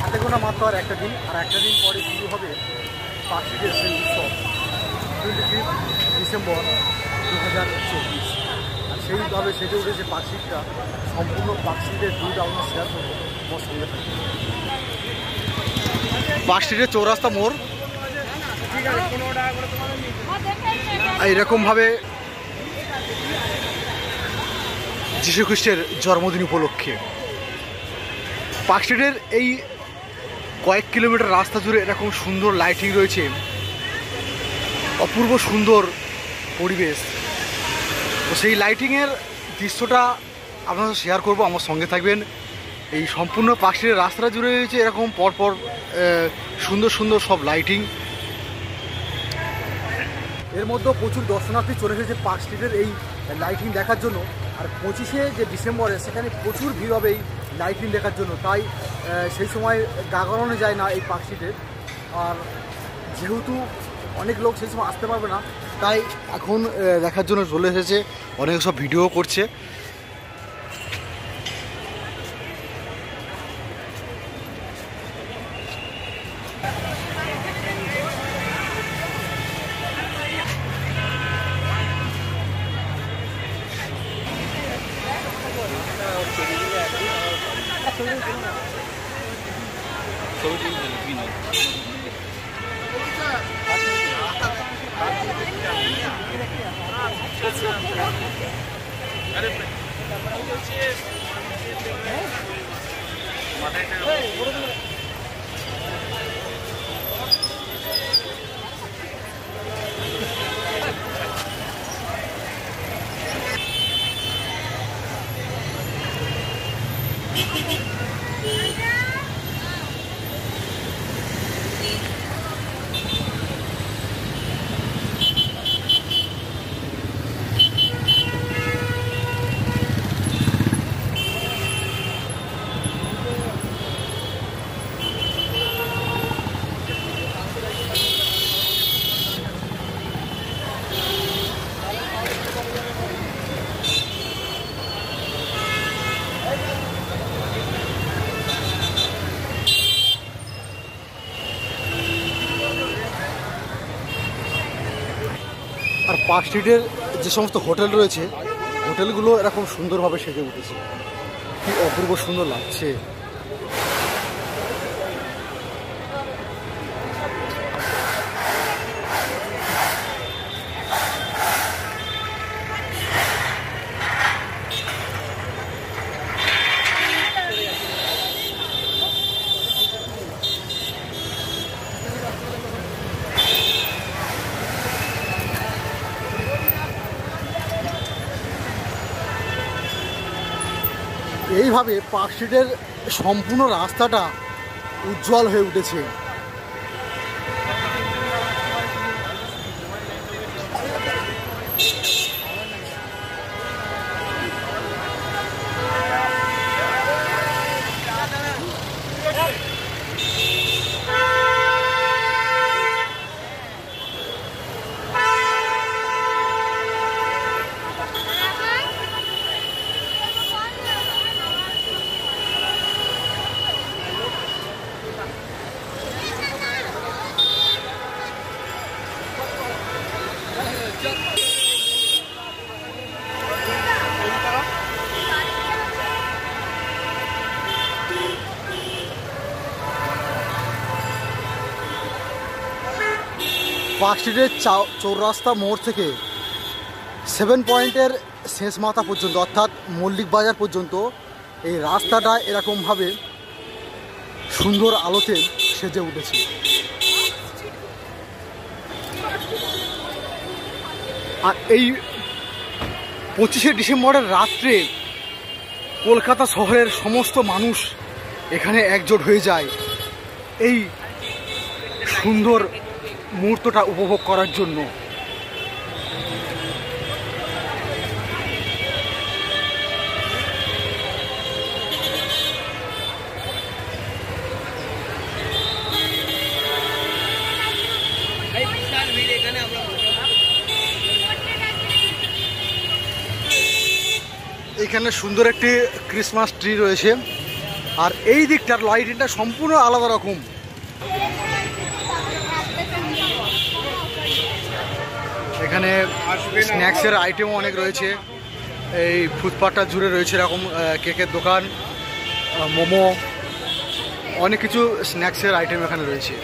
হাতে গোনা মাত্র আর একটা দিন পরে শুরু হবে পার্কস্ট্রিটের সেই উৎসব 25 ডিসেম্বর 2024। আর সেইভাবে সেজে উঠেছে পার্কস্ট্রিটটা। সম্পূর্ণ পার্কস্ট্রিটের দুধ আমরা শেয়ার করবো আমার সঙ্গে থাকবে। পার্কস্ট্রিটের চৌরাস্তা মোড় এইরকমভাবে যীশু খ্রিস্টের জন্মদিন উপলক্ষে পার্কস্ট্রিটের এই কয়েক কিলোমিটার রাস্তা জুড়ে এরকম সুন্দর লাইটিং রয়েছে, অপূর্ব সুন্দর পরিবেশ। তো সেই লাইটিংয়ের দৃশ্যটা আপনারা শেয়ার করব, আমার সঙ্গে থাকবেন। এই সম্পূর্ণ পার্কস্ট্রিটের রাস্তাটা জুড়ে রয়েছে এরকম পরপর সুন্দর সুন্দর সব লাইটিং। এর মধ্যেও প্রচুর দর্শনার্থী চলে এসেছে পার্কস্ট্রিটের এই লাইটিং দেখার জন্য। আর 25শে যে ডিসেম্বরে সেখানে প্রচুর ভিড় হবে এই লাইটিং দেখার জন্য, তাই সেই সময় গা গড়ানো যায় না এই পার্কস্ট্রিটে। আর যেহেতু অনেক লোক সেই সময় আসতে পারবে না, তাই এখন দেখার জন্য চলে এসেছে, অনেক সব ভিডিও করছে। আর পার্কস্ট্রিটের যে সমস্ত হোটেল রয়েছে, হোটেলগুলো এরকম সুন্দরভাবে সেজে উঠেছে, কি অপূর্ব সুন্দর লাগছে। এইভাবে পার্কস্ট্রিটের সম্পূর্ণ রাস্তাটা উজ্জ্বল হয়ে উঠেছে। পার্কস্ট্রিটের চৌরাস্তা মোড় থেকে 7 পয়েন্টের শেষ মাথা পর্যন্ত, অর্থাৎ মল্লিক বাজার পর্যন্ত এই রাস্তাটা এরকমভাবে সুন্দর আলোতে সেজে উঠেছে। আর এই 25শে ডিসেম্বরের রাত্রে কলকাতা শহরের সমস্ত মানুষ এখানে একজোট হয়ে যায় এই সুন্দর মুহূর্তটা উপভোগ করার জন্য। এইখানে সুন্দর একটি ক্রিসমাস ট্রি রয়েছে, আর এই দিকটার লাইটিংটা সম্পূর্ণ আলাদা রকম। এখানে স্ন্যাক্সের আইটেমও অনেক রয়েছে, এই ফুটপাথটা জুড়ে রয়েছে এরকম কেকের দোকান, মোমো, অনেক কিছু স্ন্যাক্সের আইটেম এখানে রয়েছে।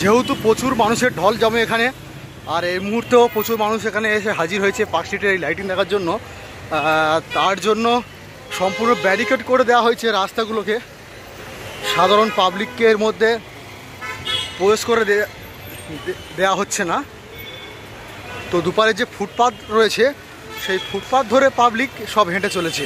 যেহেতু প্রচুর মানুষের ঢল জমে এখানে, আর এই মুহূর্তেও প্রচুর মানুষ এখানে এসে হাজির হয়েছে পার্ক স্ট্রিটের এই লাইটিং দেখার জন্য, তার জন্য সম্পূর্ণ ব্যারিকেড করে দেওয়া হয়েছে রাস্তাগুলোকে, সাধারণ পাবলিককে এর মধ্যে প্রবেশ করে দেওয়া হচ্ছে না। তো দুপারে যে ফুটপাথ রয়েছে সেই ফুটপাথ ধরে পাবলিক সব হেঁটে চলেছে।